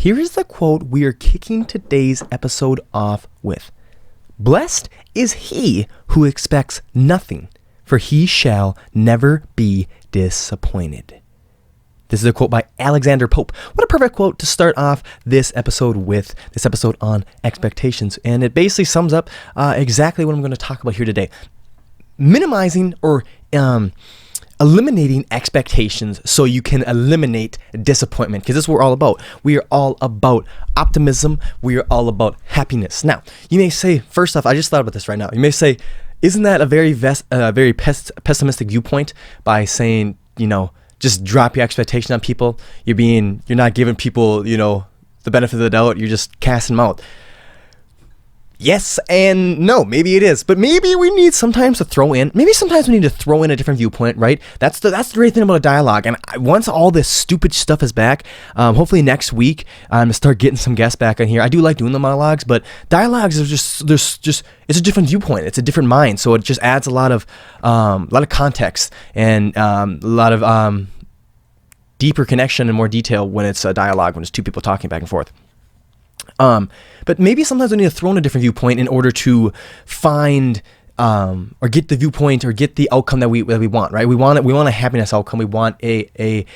Here is the quote we are kicking today's episode off with. Blessed is he who expects nothing, for he shall never be disappointed. This is a quote by Alexander Pope. What a perfect quote to start off this episode with, this episode on expectations. And it basically sums up exactly what I'm going to talk about here today. Minimizing or eliminating expectations so you can eliminate disappointment, because this is what we're all about. We are all about optimism. We are all about happiness. Now, you may say, first off, I just thought about this right now. You may say, isn't that a very pessimistic viewpoint by saying, just drop your expectation on people? You're not giving people, the benefit of the doubt. You're just casting them out. Yes and no, maybe it is, but maybe we need sometimes to throw in a different viewpoint, right? That's the great thing about a dialogue. And once all this stupid stuff is back, hopefully next week I'm gonna start getting some guests back on here. I do like doing the monologues, but dialogues are just it's a different viewpoint. It's a different mind, so it just adds a lot of context and a lot of deeper connection and more detail when it's a dialogue, when it's two people talking back and forth. But maybe sometimes we need to throw in a different viewpoint in order to find or get the viewpoint or get the outcome that we want, right? We want a happiness outcome. We want an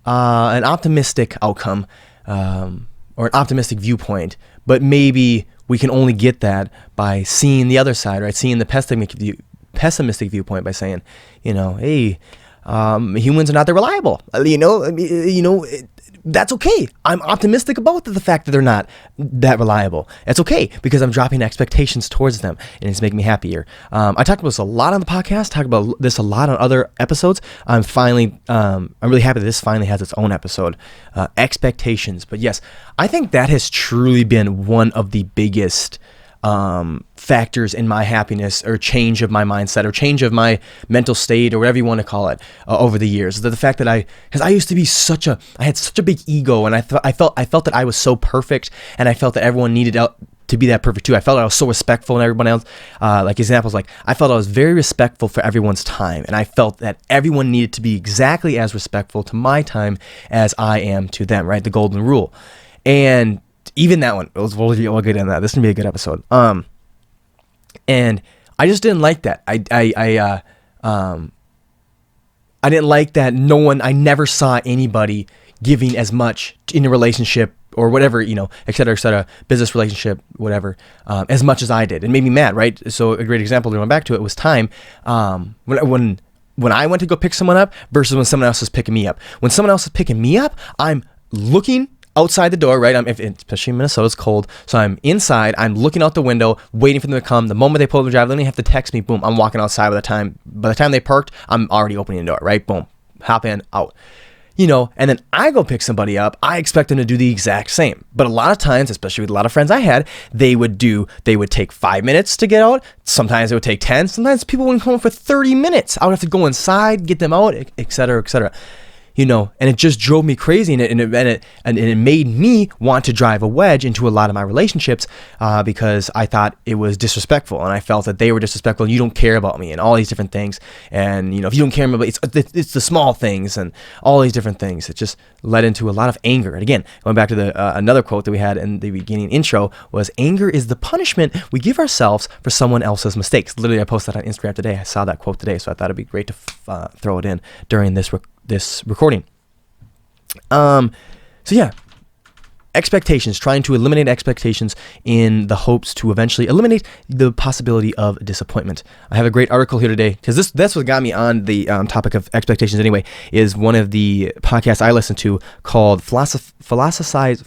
optimistic outcome or an optimistic viewpoint. But maybe we can only get that by seeing the other side, right? Seeing the pessimistic viewpoint by saying, hey, humans are not that reliable. That's okay. I'm optimistic about the fact that they're not that reliable. It's okay because I'm dropping expectations towards them and it's making me happier. I talked about this a lot on the podcast, talked about this a lot on other episodes. I'm really happy that this finally has its own episode, expectations. But yes, I think that has truly been one of the biggest factors in my happiness or change of my mindset or change of my mental state or whatever you want to call it over the years. The fact that because I used to be I had such a big ego, and I felt that I was so perfect, and I felt that everyone needed to be that perfect too. I felt I was so respectful and everyone else. Like examples, like I felt I was very respectful for everyone's time, and I felt that everyone needed to be exactly as respectful to my time as I am to them. Right, the golden rule, and even that one, we'll get into that. This is gonna be a good episode. And I just didn't like that. I didn't like that. I never saw anybody giving as much in a relationship or whatever, et cetera, business relationship, whatever, as much as I did. It made me mad, right? So a great example, going back to it, was time. When I went to go pick someone up versus when someone else was picking me up. When someone else is picking me up, I'm looking outside the door, right? Especially in Minnesota, it's cold. So I'm inside, I'm looking out the window, waiting for them to come. The moment they pull up the drive, they don't even have to text me. Boom, I'm walking outside by the time they parked, I'm already opening the door, right? Boom, hop in, out. And then I go pick somebody up, I expect them to do the exact same. But a lot of times, especially with a lot of friends I had, they would take 5 minutes to get out. Sometimes it would take 10. Sometimes people wouldn't come home for 30 minutes. I would have to go inside, get them out, et cetera, et cetera. And it just drove me crazy, and it made me want to drive a wedge into a lot of my relationships because I thought it was disrespectful, and I felt that they were disrespectful, and you don't care about me, and all these different things, and if you don't care about me, it's the small things, and all these different things. It just led into a lot of anger. And again, going back to another quote that we had in the beginning intro was, anger is the punishment we give ourselves for someone else's mistakes. Literally, I posted that on Instagram today. I saw that quote today, so I thought it'd be great to throw it in during this recording. So yeah, expectations, trying to eliminate expectations in the hopes to eventually eliminate the possibility of disappointment. I have a great article here today, because that's what got me on the topic of expectations anyway, is one of the podcasts I listen to called Philosophize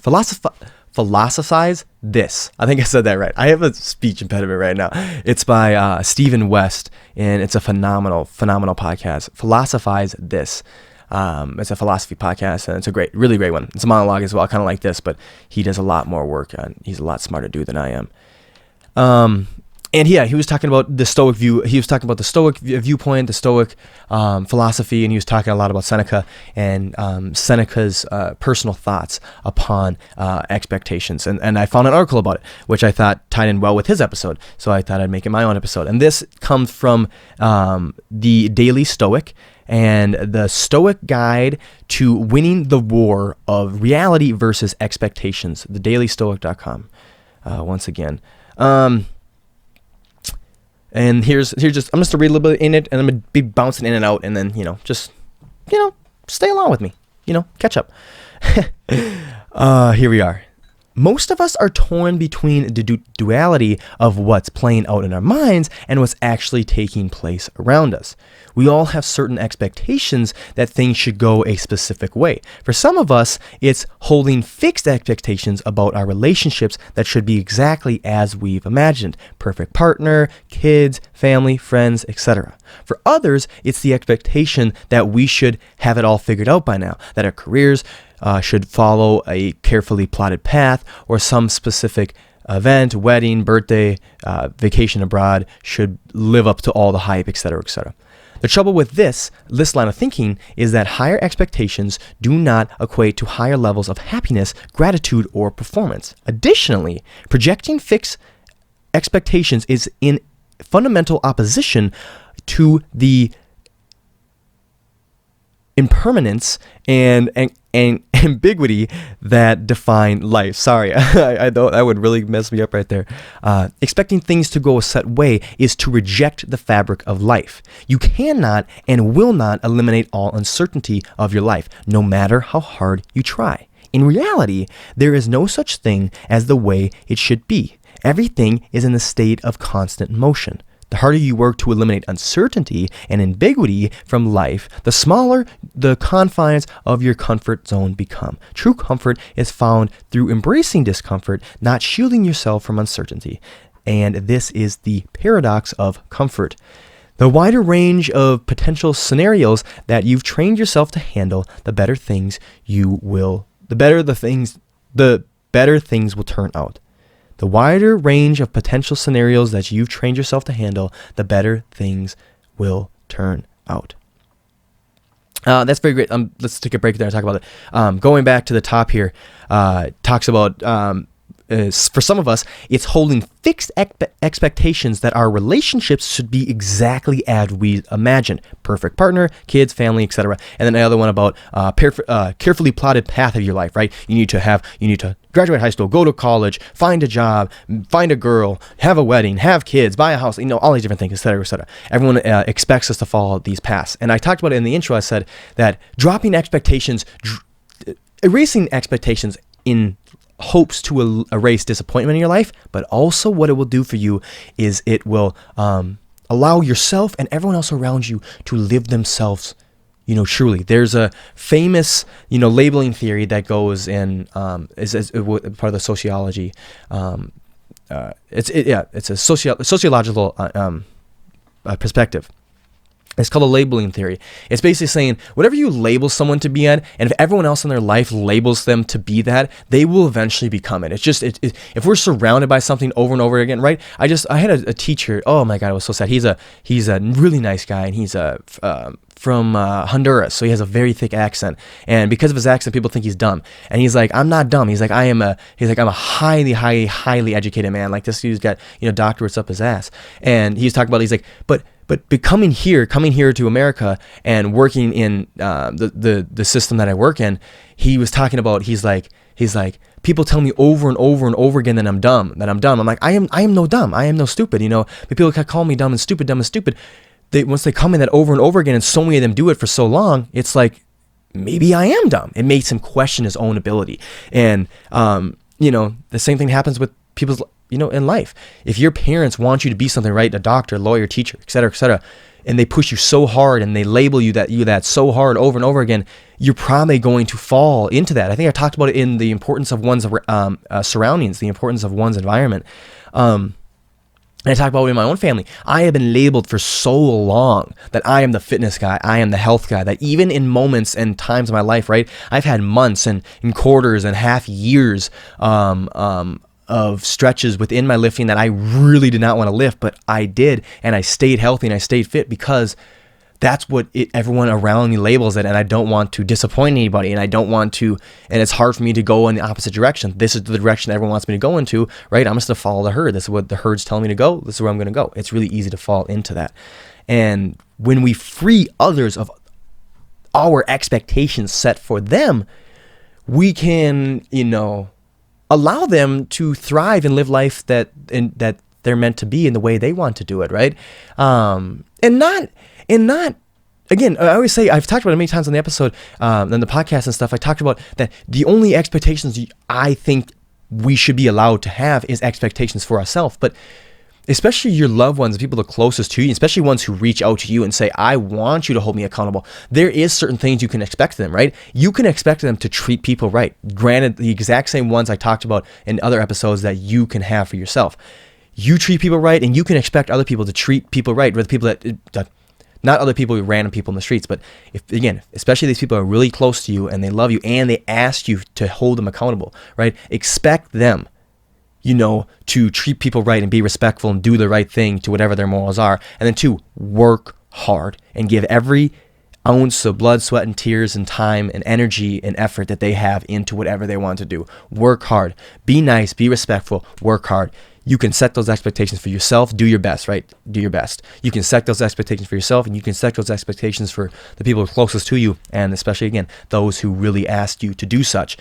This. I think I said that right. I have a speech impediment right now. It's by Stephen West, and it's a phenomenal podcast. Philosophize This. It's a philosophy podcast, and it's a really great one. It's a monologue as well, kind of like this, but he does a lot more work, and he's a lot smarter dude than I am. And yeah, he was talking about the Stoic view. He was talking about the Stoic viewpoint, the Stoic philosophy, and he was talking a lot about Seneca and Seneca's personal thoughts upon expectations. And I found an article about it, which I thought tied in well with his episode, so I thought I'd make it my own episode. And this comes from the Daily Stoic. and the Stoic Guide to Winning the War of Reality versus Expectations, thedailystoic.com. Once again. And here's just, I'm just going to read a little bit in it, and I'm going to be bouncing in and out, and then, just, stay along with me, catch up. Here we are. Most of us are torn between the duality of what's playing out in our minds and what's actually taking place around us. We all have certain expectations that things should go a specific way. For some of us, it's holding fixed expectations about our relationships that should be exactly as we've imagined. Perfect partner, kids, family, friends, etc. For others, it's the expectation that we should have it all figured out by now, that our careers should follow a carefully plotted path, or some specific event, wedding, birthday, vacation abroad should live up to all the hype, etc., etc. The trouble with this line of thinking is that higher expectations do not equate to higher levels of happiness, gratitude, or performance. Additionally, projecting fixed expectations is in fundamental opposition to the impermanence and ambiguity that define life. Sorry, I thought that would really mess me up right there. Expecting things to go a set way is to reject the fabric of life. You cannot and will not eliminate all uncertainty of your life, no matter how hard you try. In reality, there is no such thing as the way it should be. Everything is in a state of constant motion. The harder you work to eliminate uncertainty and ambiguity from life, the smaller the confines of your comfort zone become. True comfort is found through embracing discomfort, not shielding yourself from uncertainty. And this is the paradox of comfort. The wider range of potential scenarios that you've trained yourself to handle, the better things will turn out. The wider range of potential scenarios that you've trained yourself to handle, the better things will turn out. That's very great. Let's take a break there and talk about it. Going back to the top here, talks about, for some of us, it's holding fixed expectations that our relationships should be exactly as we imagine. Perfect partner, kids, family, etc. And then the other one about carefully plotted path of your life, right? You need to graduate high school, go to college, find a job, find a girl, have a wedding, have kids, buy a house, all these different things, etc., etc. Everyone expects us to follow these paths. And I talked about it in the intro. I said that dropping expectations, erasing expectations in hopes to erase disappointment in your life, but also what it will do for you is it will allow yourself and everyone else around you to live themselves, truly. There's a famous, labeling theory that goes in, is part of the sociology. It's a sociological perspective. It's called a labeling theory. It's basically saying whatever you label someone to be at, and if everyone else in their life labels them to be that, they will eventually become it. It's just, if we're surrounded by something over and over again, right? I had a teacher. Oh my God, it was so sad. He's a really nice guy, and he's from Honduras, so he has a very thick accent. And because of his accent, people think he's dumb. And he's like, I'm not dumb. He's like, I'm a highly, highly, highly educated man. Like, this dude's got doctorates up his ass. And he's talking about, he's like, but coming here to America and working in the system that I work in, he was talking about, he's like, people tell me over and over and over again that I'm dumb. I'm like, I am no dumb. I am no stupid. But people call me dumb and stupid. Once they come in that over and over again, and so many of them do it for so long, it's like, maybe I am dumb. It makes him question his own ability. And the same thing happens with people's, in life. If your parents want you to be something, right? A doctor, lawyer, teacher, etc., and they push you so hard and they label you that so hard over and over again, you're probably going to fall into that. I think I talked about it in the importance of one's surroundings, the importance of one's environment. And I talked about it in my own family. I have been labeled for so long that I am the fitness guy, I am the health guy, that even in moments and times of my life, right, I've had months and quarters and half years of stretches within my lifting that I really did not want to lift, but I did, and I stayed healthy and I stayed fit because that's what everyone around me labels it, and I don't want to disappoint anybody, and it's hard for me to go in the opposite direction. This is the direction everyone wants me to go into, right? I'm just going to follow the herd. This is what the herd's telling me to go. This is where I'm going to go. It's really easy to fall into that. And when we free others of our expectations set for them, we can, allow them to thrive and live life that they're meant to be in the way they want to do it, right? And not again, I always say, I've talked about it many times on the episode, on the podcast and stuff. I talked about that the only expectations I think we should be allowed to have is expectations for ourselves, but especially your loved ones, the people the closest to you, especially ones who reach out to you and say, I want you to hold me accountable. There is certain things you can expect of them, right? You can expect them to treat people right. Granted, the exact same ones I talked about in other episodes that you can have for yourself. You treat people right, and you can expect other people to treat people right, or the people that not other people, random people in the streets, but especially these people are really close to you and they love you and they ask you to hold them accountable, right? Expect them, to treat people right and be respectful and do the right thing to whatever their morals are. And then 2, work hard and give every ounce of blood, sweat, and tears and time and energy and effort that they have into whatever they want to do. Work hard. Be nice. Be respectful. Work hard. You can set those expectations for yourself. Do your best, right? Do your best. You can set those expectations for yourself, and you can set those expectations for the people closest to you, and especially, again, those who really asked you to do such.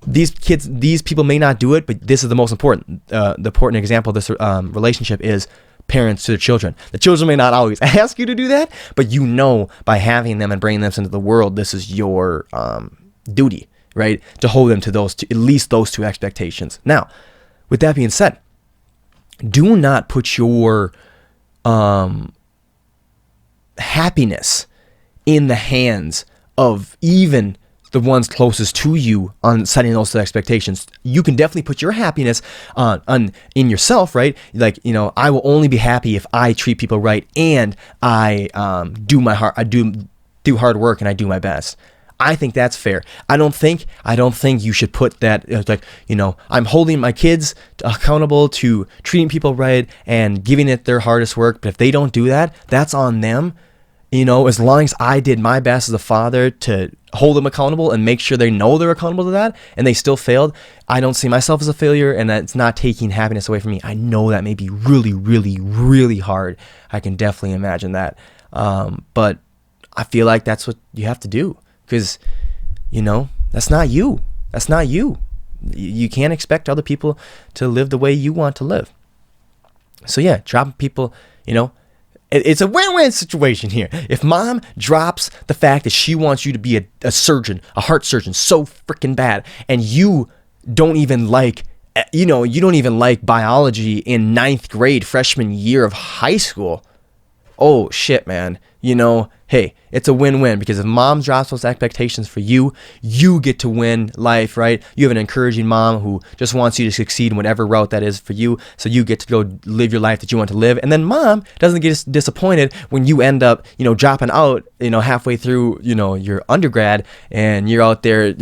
These people may not do it, but this is the most important. The important example of this relationship is parents to their children. The children may not always ask you to do that, but by having them and bringing them into the world, this is your duty, right? To hold them to at least those 2 expectations. Now, with that being said, do not put your happiness in the hands of even the ones closest to you on setting those expectations. You can definitely put your happiness in yourself, right? Like, I will only be happy if I treat people right and I do do hard work and I do my best. I think that's fair. I don't think you should put that I'm holding my kids accountable to treating people right and giving it their hardest work. But if they don't do that, that's on them. As long as I did my best as a father to hold them accountable and make sure they know they're accountable to that, and they still failed, I don't see myself as a failure, and that's not taking happiness away from me. I know that may be really, really, really hard. I can definitely imagine that. But I feel like that's what you have to do. Because, that's not you. That's not you. You can't expect other people to live the way you want to live. So yeah, dropping people, it's a win-win situation here. If mom drops the fact that she wants you to be a surgeon, a heart surgeon, so freaking bad, and you don't even like, biology in 9th grade, freshman year of high school, oh shit, man. Hey, it's a win-win, because if mom drops those expectations for you, you get to win life, right? You have an encouraging mom who just wants you to succeed in whatever route that is for you, so you get to go live your life that you want to live. And then mom doesn't get disappointed when you end up, dropping out, halfway through, your undergrad, and you're out there,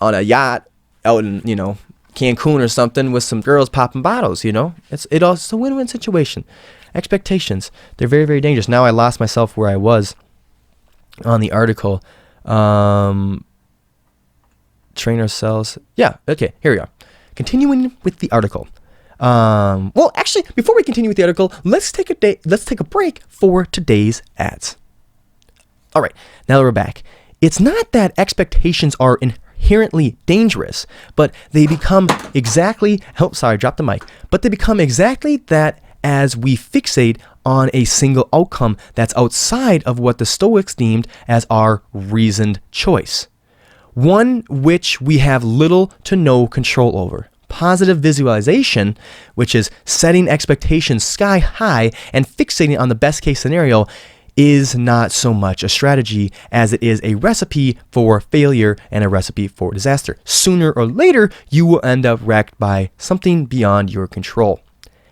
on a yacht out in, Cancun or something with some girls popping bottles, It's a win-win situation. Expectations, they're very, very dangerous. Now I lost myself where I was on the article. Trainer cells. Yeah, okay, here we are. Continuing with the article. Well, actually, before we continue with the article, let's take a break for today's ads. All right, now that we're back. It's not that expectations are inherently dangerous, but they become exactly, dropped the mic. But they become exactly that as we fixate on a single outcome that's outside of what the Stoics deemed as our reasoned choice, one which we have little to no control over. Positive visualization, which is setting expectations sky high and fixating on the best case scenario, is not so much a strategy as it is a recipe for failure and a recipe for disaster. Sooner or later, you will end up wrecked by something beyond your control.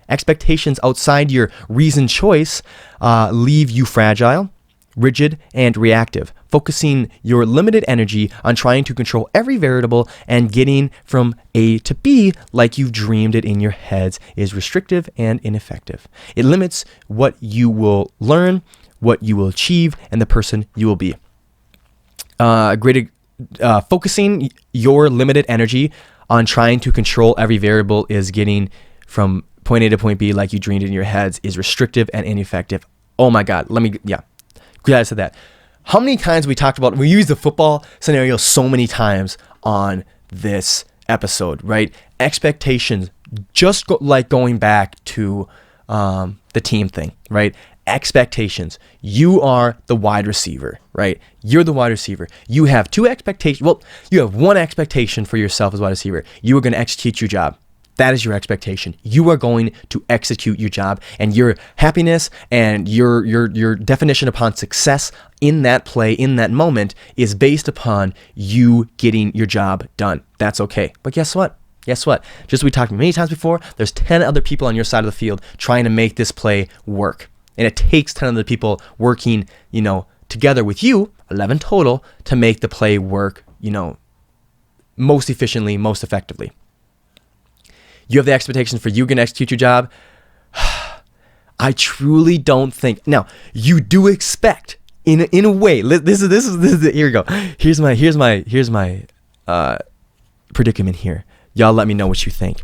Expectations outside your reasoned choice leave you fragile, rigid, and reactive, focusing your limited energy on trying to control every variable and getting from A to B like you've dreamed it in your heads is restrictive and ineffective. It limits what you will learn, what you will achieve, and the person you will be. Focusing your limited energy on trying to control every variable is getting from point A to point B like you dreamed in your heads is restrictive and ineffective. Oh my God. Glad I said that. how many times we use the football scenario so many times on this episode, right? Expectations, just like going back to the team thing, right? Expectations. You are the wide receiver, right? You're the wide receiver. You have two expectations. Well, you have one expectation for yourself as wide receiver. You are going to execute your job. That is your expectation. You are going to execute your job, and your happiness and your definition upon success in that play, in that moment, is based upon you getting your job done. That's okay. But guess what? Just as we talked many times before, there's 10 other people on your side of the field trying to make this play work. And it takes 10 other people working, together with you, 11 total, to make the play work, most efficiently, most effectively. You have the expectation for you can execute your job. I truly don't think. Now, you do expect in a way. This is here we go. Here's my predicament here. Y'all let me know what you think.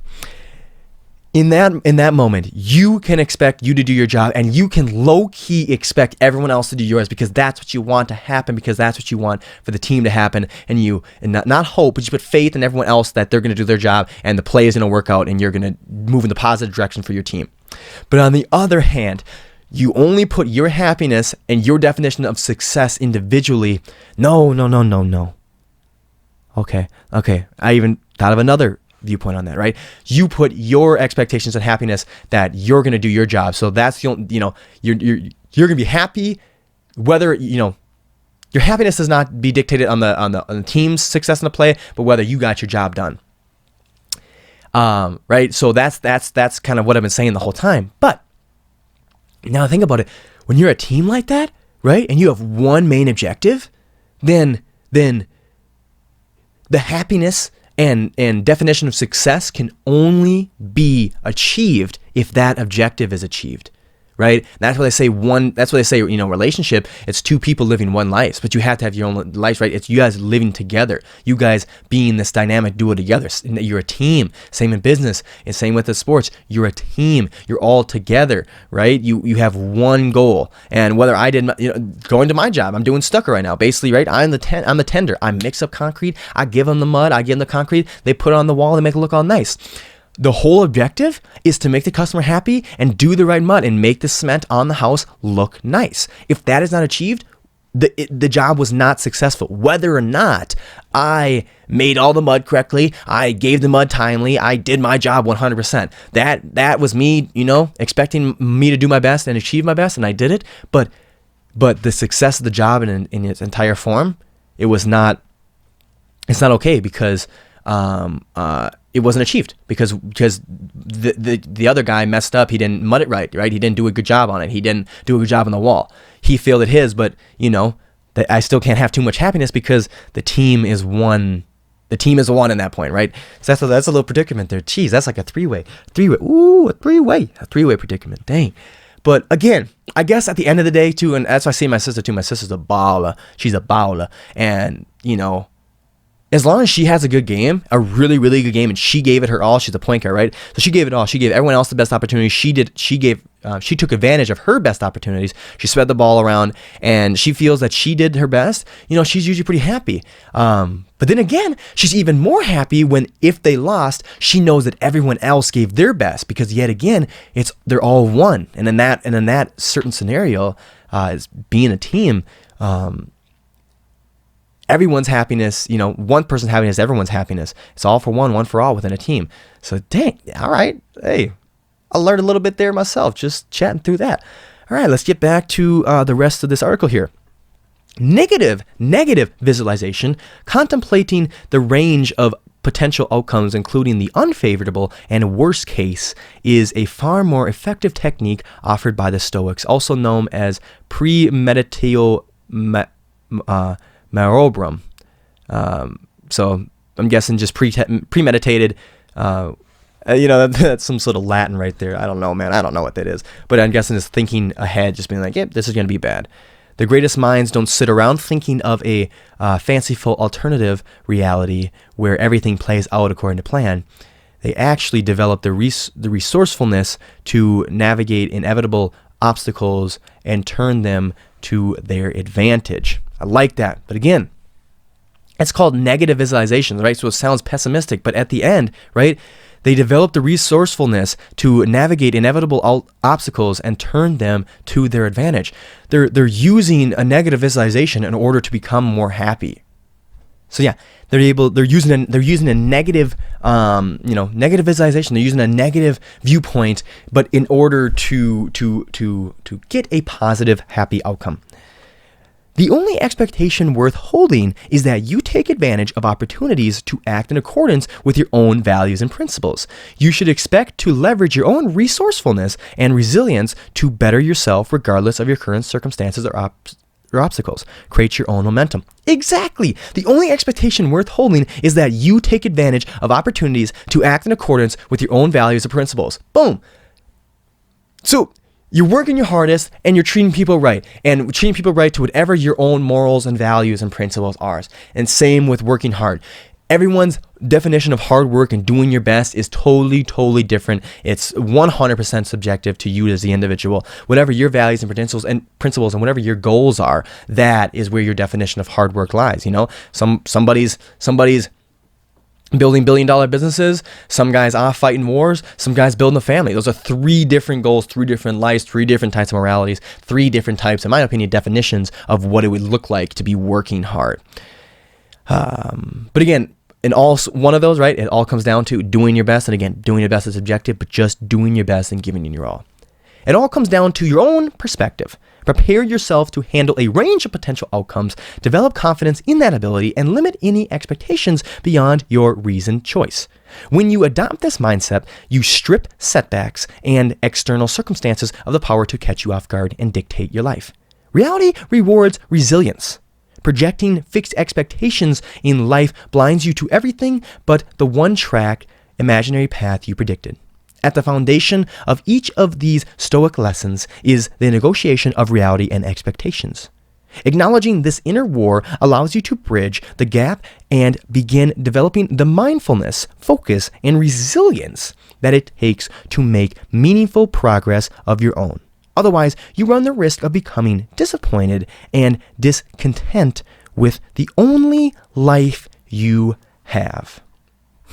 In that moment, you can expect you to do your job, and you can low-key expect everyone else to do yours, because that's what you want to happen, because that's what you want for the team to happen, and not hope, but you put faith in everyone else that they're going to do their job, and the play is going to work out, and you're going to move in the positive direction for your team. But on the other hand, you only put your happiness and your definition of success individually. No. Okay. I even thought of another viewpoint on that, right? You put your expectations and happiness that you're going to do your job. So that's you're going to be happy whether, your happiness does not be dictated on the team's success in the play, but whether you got your job done. Right? So that's kind of what I've been saying the whole time. But now think about it. When you're a team like that, right? And you have one main objective, then the happiness and definition of success can only be achieved if that objective is achieved, right? That's why they say relationship, it's two people living one life, but you have to have your own life, right? It's you guys living together, you guys being this dynamic duo together. You're a team. Same in business, and same with the sports. You're a team. You're all together, right? You have one goal. And whether I did, going to my job, I'm doing stucco right now, basically, right? I'm the tender. I mix up concrete. I give them the mud. I give them the concrete. They put it on the wall. They make it look all nice. The whole objective is to make the customer happy and do the right mud and make the cement on the house look nice. If that is not achieved, the job was not successful. Whether or not I made all the mud correctly, I gave the mud timely, I did my job 100%. That was me, expecting me to do my best and achieve my best, and I did it. But the success of the job in its entire form, it's not okay, because it wasn't achieved because the other guy messed up. He didn't mud it right? He didn't do a good job on it. He didn't do a good job on the wall. He failed at his, but that I still can't have too much happiness because the team is one. The team is one in that point, right? So that's a little predicament there. Jeez, that's like a three-way. Ooh, a three-way predicament. Dang. But again, I guess at the end of the day too, and that's why I see my sister too. My sister's a baller. She's a baller, and as long as she has a good game, a really, really good game, and she gave it her all, she's a point guard, right? So she gave it all. She gave everyone else the best opportunities. She took advantage of her best opportunities. She spread the ball around, and she feels that she did her best. She's usually pretty happy. But then again, she's even more happy if they lost, she knows that everyone else gave their best, because yet again, they're all one. And in that certain scenario, is being a team. Everyone's happiness, one person's happiness, everyone's happiness. It's all for one for all within a team. So dang, all right. Hey, I learned a little bit there myself, just chatting through that. All right, let's get back to the rest of this article here. Negative visualization, contemplating the range of potential outcomes, including the unfavorable and worst case, is a far more effective technique offered by the Stoics, also known as premeditatio marobrum. So I'm guessing just premeditated. That's some sort of Latin right there. I don't know, man. I don't know what that is. But I'm guessing it's thinking ahead, just being like, yep, this is going to be bad. The greatest minds don't sit around thinking of a fanciful alternative reality where everything plays out according to plan. They actually develop the resourcefulness to navigate inevitable obstacles and turn them to their advantage. I like that. But again, it's called negative visualizations, right? So it sounds pessimistic, but at the end, right, they develop the resourcefulness to navigate inevitable obstacles and turn them to their advantage. They're using a negative visualization in order to become more happy. So yeah, they're using a negative, negative visualization. They're using a negative viewpoint, but in order to get a positive, happy outcome. The only expectation worth holding is that you take advantage of opportunities to act in accordance with your own values and principles. You should expect to leverage your own resourcefulness and resilience to better yourself regardless of your current circumstances or obstacles. Create your own momentum. Exactly. The only expectation worth holding is that you take advantage of opportunities to act in accordance with your own values and principles. Boom. So you're working your hardest and you're treating people right, and treating people right to whatever your own morals and values and principles are. And same with working hard. Everyone's definition of hard work and doing your best is totally, totally different. It's 100% subjective to you as the individual. Whatever your values and principles and whatever your goals are, that is where your definition of hard work lies. You know, somebody's building billion-dollar businesses, some guys are fighting wars, some guys building a family. Those are 3 different goals, 3 different lives, 3 different types of moralities, 3 different types, in my opinion, definitions of what it would look like to be working hard. But again, in all one of those, right, it all comes down to doing your best. And again, doing your best is subjective, but just doing your best and giving it your all. It all comes down to your own perspective. Prepare yourself to handle a range of potential outcomes, develop confidence in that ability, and limit any expectations beyond your reasoned choice. When you adopt this mindset, you strip setbacks and external circumstances of the power to catch you off guard and dictate your life. Reality rewards resilience. Projecting fixed expectations in life blinds you to everything but the one-track imaginary path you predicted. At the foundation of each of these Stoic lessons is the negotiation of reality and expectations. Acknowledging this inner war allows you to bridge the gap and begin developing the mindfulness, focus, and resilience that it takes to make meaningful progress of your own. Otherwise, you run the risk of becoming disappointed and discontent with the only life you have.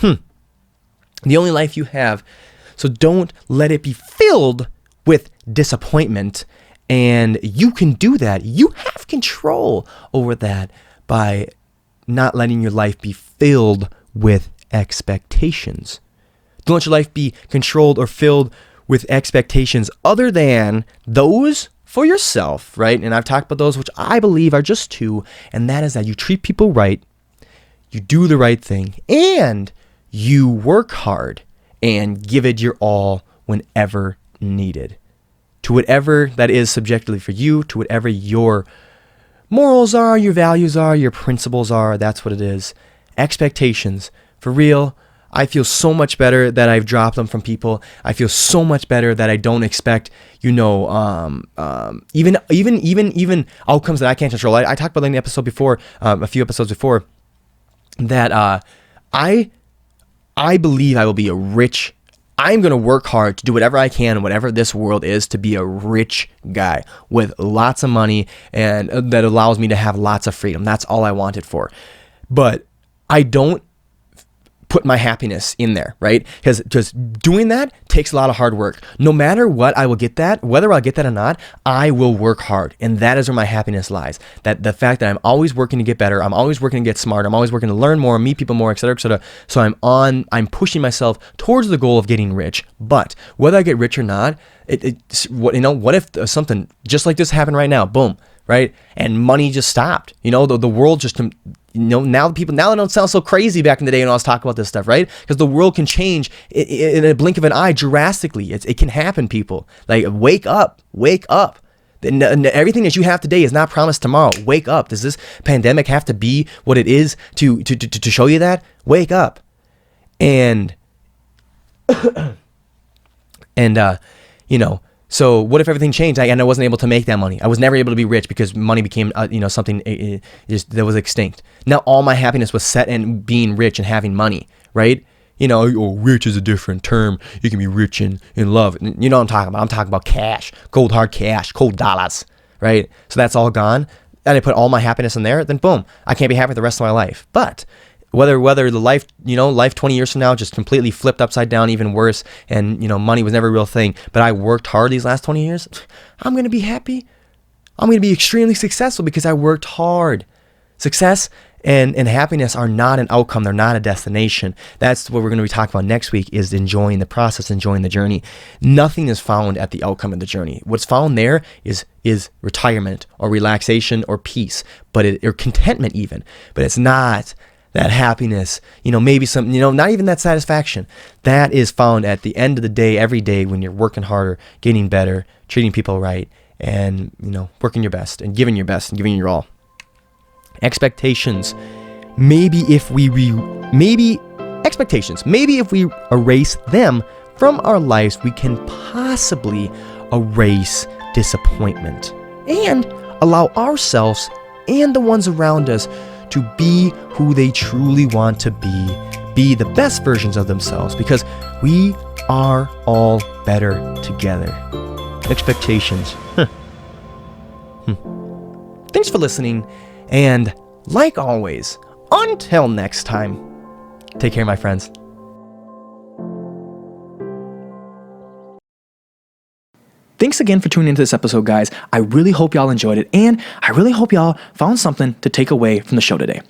The only life you have. So don't let it be filled with disappointment. And you can do that. You have control over that by not letting your life be filled with expectations. Don't let your life be controlled or filled with expectations other than those for yourself, right? And I've talked about those, which I believe are just 2. And that is that you treat people right, you do the right thing, and you work hard and give it your all whenever needed. To whatever that is subjectively for you, to whatever your morals are, your values are, your principles are, that's what it is. Expectations. For real, I feel so much better that I've dropped them from people. I feel so much better that I don't expect, even outcomes that I can't control. I talked about that in the episode before, a few episodes before, that I believe I will be I'm going to work hard to do whatever I can, whatever this world is, to be a rich guy with lots of money and that allows me to have lots of freedom. That's all I want it for. But I don't put my happiness in there, right? Because just doing that takes a lot of hard work. No matter what, I will get that. Whether I'll get that or not, I will work hard. And that is where my happiness lies. That the fact that I'm always working to get better, I'm always working to get smarter, I'm always working to learn more, meet people more, et cetera, et cetera. So I'm pushing myself towards the goal of getting rich. But whether I get rich or not, what if something just like this happened right now? Boom, right? And money just stopped. The world just, now they don't sound so crazy back in the day when I was talking about this stuff, right? Because the world can change in a blink of an eye drastically. It can happen, people. Like, wake up. And everything that you have today is not promised tomorrow. Wake up. Does this pandemic have to be what it is to show you that? Wake up. And so what if everything changed and I wasn't able to make that money? I was never able to be rich because money became, something that was extinct. Now all my happiness was set in being rich and having money, right? Rich is a different term. You can be rich in love. You know what I'm talking about. I'm talking about cash, cold hard cash, cold dollars, right? So that's all gone. and I put all my happiness in there, then boom, I can't be happy the rest of my life. But whether the life, life 20 years from now just completely flipped upside down, even worse, and, money was never a real thing, but I worked hard these last 20 years, I'm going to be happy. I'm going to be extremely successful because I worked hard. Success and happiness are not an outcome. They're not a destination. That's what we're going to be talking about next week, is enjoying the process, enjoying the journey. Nothing is found at the outcome of the journey. What's found there is retirement or relaxation or peace, or contentment even. But it's not that happiness, maybe some, not even that satisfaction. That is found at the end of the day, every day, when you're working harder, getting better, treating people right, and, working your best and giving your best and giving your all. Expectations. Maybe if we erase them from our lives, we can possibly erase disappointment and allow ourselves and the ones around us to be who they truly want to be the best versions of themselves, because we are all better together. Expectations. Thanks for listening, and like always, until next time, take care, my friends. Thanks again for tuning into this episode, guys. I really hope y'all enjoyed it, and I really hope y'all found something to take away from the show today.